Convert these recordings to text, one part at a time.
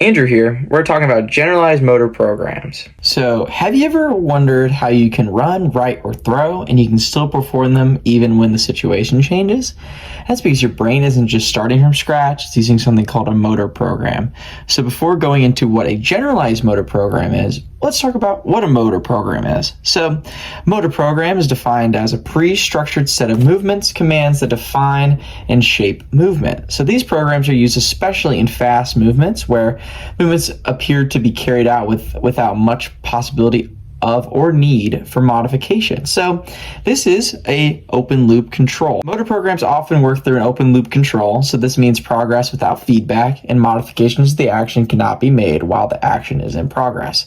Andrew here. We're talking about generalized motor programs. So, have you ever wondered how you can run, write, or throw, and you can still perform them even when the situation changes? That's because your brain isn't just starting from scratch, it's using something called a motor program. So before going into what a generalized motor program is, let's talk about what a motor program is. So, motor program is defined as a pre-structured set of movements, commands that define and shape movement. So these programs are used especially in fast movements where movements appear to be carried out without much possibility of or need for modification. So this is a open loop control. Motor programs often work through an open loop control, so this means progress without feedback and modifications to the action cannot be made while the action is in progress.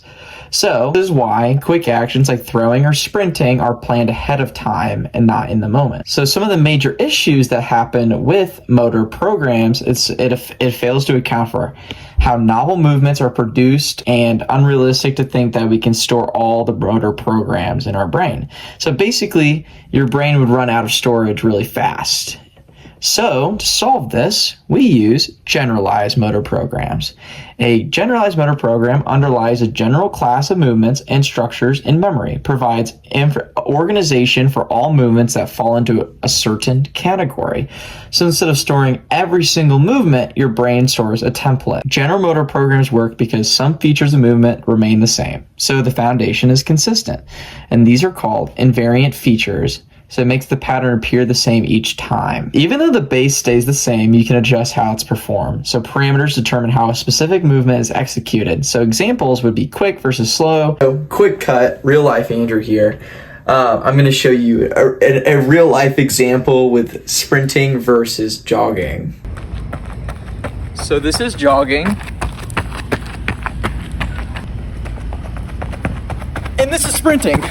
So this is why quick actions like throwing or sprinting are planned ahead of time and not in the moment. So some of the major issues that happen with motor programs, it fails to account for how novel movements are produced and unrealistic to think that we can store all the motor programs in our brain. So basically, your brain would run out of storage really fast. So, to solve this, we use generalized motor programs. A generalized motor program underlies a general class of movements and structures in memory, provides organization for all movements that fall into a certain category. So instead of storing every single movement, your brain stores a template. General motor programs work because some features of movement remain the same, so the foundation is consistent. And these are called invariant features. So it makes the pattern appear the same each time. Even though the base stays the same, you can adjust how it's performed. So parameters determine how a specific movement is executed. So examples would be quick versus slow. So quick cut, real life Andrew here. I'm going to show you a real life example with sprinting versus jogging. So this is jogging. And this is sprinting.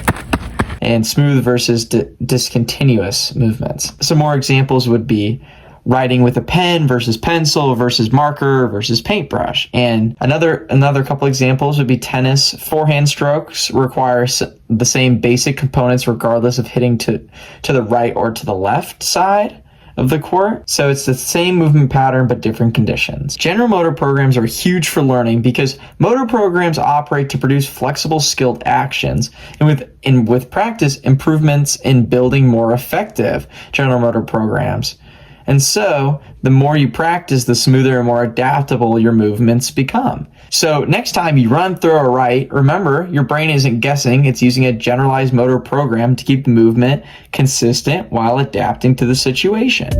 And smooth versus discontinuous movements. Some more examples would be writing with a pen versus pencil versus marker versus paintbrush. And another couple examples would be tennis. Forehand strokes require the same basic components regardless of hitting to the right or to the left side of the court. So it's the same movement pattern but different conditions. General motor programs are huge for learning because motor programs operate to produce flexible, skilled actions, and with practice, improvements in building more effective general motor programs. And so, the more you practice, the smoother and more adaptable your movements become. So next time you run, throw, or write, remember, your brain isn't guessing, it's using a generalized motor program to keep the movement consistent while adapting to the situation.